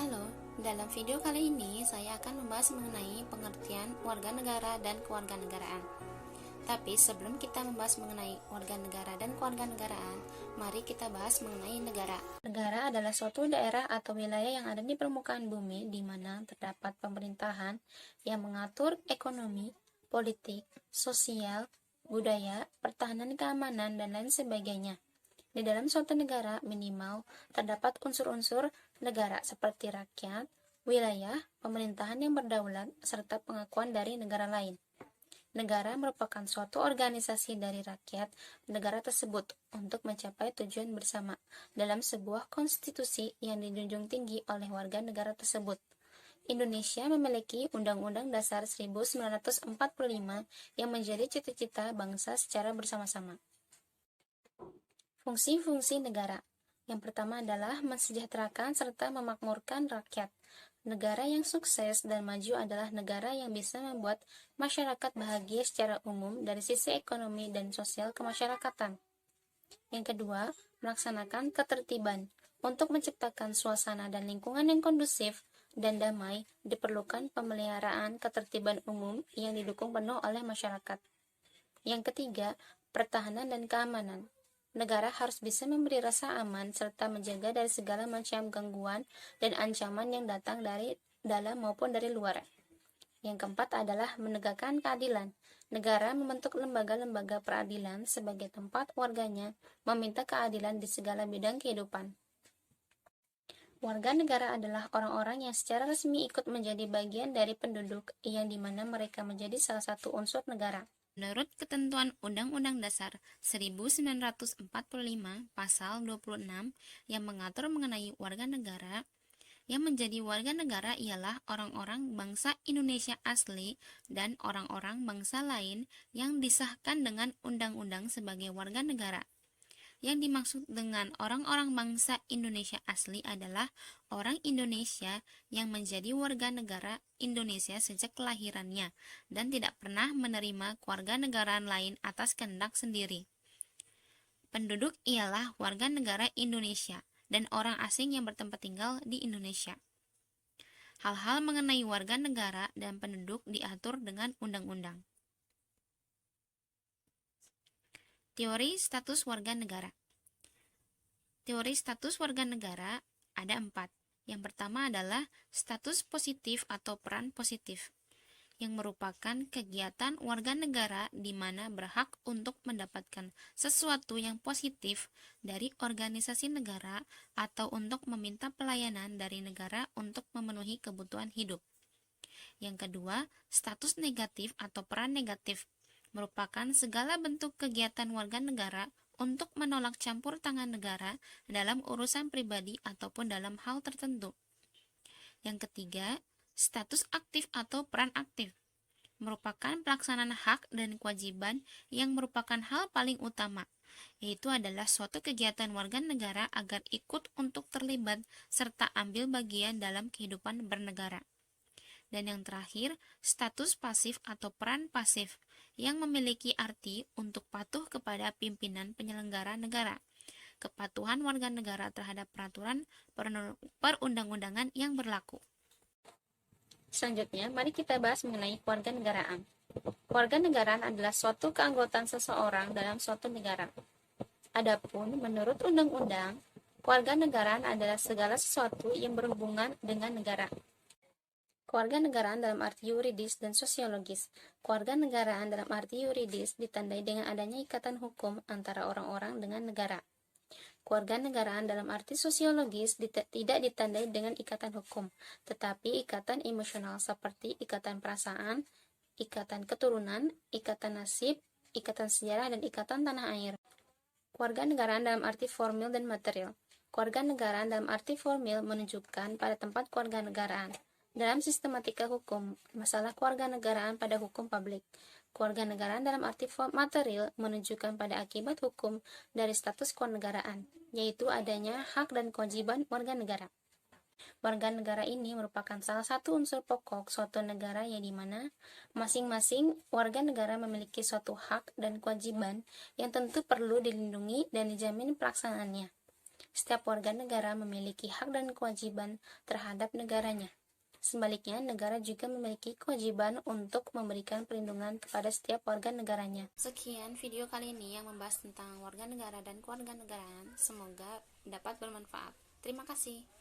Halo, dalam video kali ini saya akan membahas mengenai pengertian warga negara dan kewarganegaraan. Tapi sebelum kita membahas mengenai warga negara dan kewarganegaraan, mari kita bahas mengenai negara. Negara adalah suatu daerah atau wilayah yang ada di permukaan bumi di mana terdapat pemerintahan yang mengatur ekonomi, politik, sosial, budaya, pertahanan keamanan, dan lain sebagainya. Di dalam suatu negara, minimal terdapat unsur-unsur negara seperti rakyat, wilayah, pemerintahan yang berdaulat, serta pengakuan dari negara lain. Negara merupakan suatu organisasi dari rakyat negara tersebut untuk mencapai tujuan bersama dalam sebuah konstitusi yang dijunjung tinggi oleh warga negara tersebut. Indonesia memiliki Undang-Undang Dasar 1945 yang menjadi cita-cita bangsa secara bersama-sama. Fungsi-fungsi negara. Yang pertama adalah mensejahterakan serta memakmurkan rakyat. Negara yang sukses dan maju adalah negara yang bisa membuat masyarakat bahagia secara umum dari sisi ekonomi dan sosial kemasyarakatan. Yang kedua, melaksanakan ketertiban. Untuk menciptakan suasana dan lingkungan yang kondusif dan damai, diperlukan pemeliharaan ketertiban umum yang didukung penuh oleh masyarakat. Yang ketiga, pertahanan dan keamanan. Negara harus bisa memberi rasa aman serta menjaga dari segala macam gangguan dan ancaman yang datang dari dalam maupun dari luar. Yang keempat adalah menegakkan keadilan. Negara membentuk lembaga-lembaga peradilan sebagai tempat warganya meminta keadilan di segala bidang kehidupan. Warga negara adalah orang-orang yang secara resmi ikut menjadi bagian dari penduduk yang dimana mereka menjadi salah satu unsur negara. Menurut ketentuan Undang-Undang Dasar 1945 Pasal 26 yang mengatur mengenai warga negara, yang menjadi warga negara ialah orang-orang bangsa Indonesia asli dan orang-orang bangsa lain yang disahkan dengan undang-undang sebagai warga negara. Yang dimaksud dengan orang-orang bangsa Indonesia asli adalah orang Indonesia yang menjadi warga negara Indonesia sejak kelahirannya dan tidak pernah menerima kewarganegaraan lain atas kehendak sendiri. Penduduk ialah warga negara Indonesia dan orang asing yang bertempat tinggal di Indonesia. Hal-hal mengenai warga negara dan penduduk diatur dengan undang-undang. Teori status warga negara. Teori status warga negara ada 4. Yang pertama adalah status positif atau peran positif, yang merupakan kegiatan warga negara di mana berhak untuk mendapatkan sesuatu yang positif dari organisasi negara atau untuk meminta pelayanan dari negara untuk memenuhi kebutuhan hidup. Yang kedua, status negatif atau peran negatif, merupakan segala bentuk kegiatan warga negara untuk menolak campur tangan negara dalam urusan pribadi ataupun dalam hal tertentu. Yang ketiga, status aktif atau peran aktif, merupakan pelaksanaan hak dan kewajiban yang merupakan hal paling utama, yaitu adalah suatu kegiatan warga negara agar ikut untuk terlibat serta ambil bagian dalam kehidupan bernegara. Dan yang terakhir, status pasif atau peran pasif, yang memiliki arti untuk patuh kepada pimpinan penyelenggara negara. Kepatuhan warga negara terhadap peraturan perundang-undangan yang berlaku. Selanjutnya, mari kita bahas mengenai kewarganegaraan. Kewarganegaraan adalah suatu keanggotaan seseorang dalam suatu negara. Adapun menurut undang-undang, kewarganegaraan adalah segala sesuatu yang berhubungan dengan negara. Kewarganegaraan dalam arti yuridis dan sosiologis. Kewarganegaraan dalam arti yuridis ditandai dengan adanya ikatan hukum antara orang-orang dengan negara. Kewarganegaraan dalam arti sosiologis tidak ditandai dengan ikatan hukum, tetapi ikatan emosional seperti ikatan perasaan, ikatan keturunan, ikatan nasib, ikatan sejarah, dan ikatan tanah air. Kewarganegaraan dalam arti formil dan material. Kewarganegaraan dalam arti formil menunjukkan pada tempat kewarganegaraan. Dalam sistematika hukum, masalah kewarganegaraan pada hukum publik. Kewarganegaraan dalam arti material menunjukkan pada akibat hukum dari status kewarganegaraan, yaitu adanya hak dan kewajiban warga negara. Warga negara ini merupakan salah satu unsur pokok suatu negara yang dimana masing-masing warga negara memiliki suatu hak dan kewajiban yang tentu perlu dilindungi dan dijamin pelaksanaannya. Setiap warga negara memiliki hak dan kewajiban terhadap negaranya. Sebaliknya, negara juga memiliki kewajiban untuk memberikan perlindungan kepada setiap warga negaranya. Sekian video kali ini yang membahas tentang warga negara dan kewarganegaraan. Semoga dapat bermanfaat. Terima kasih.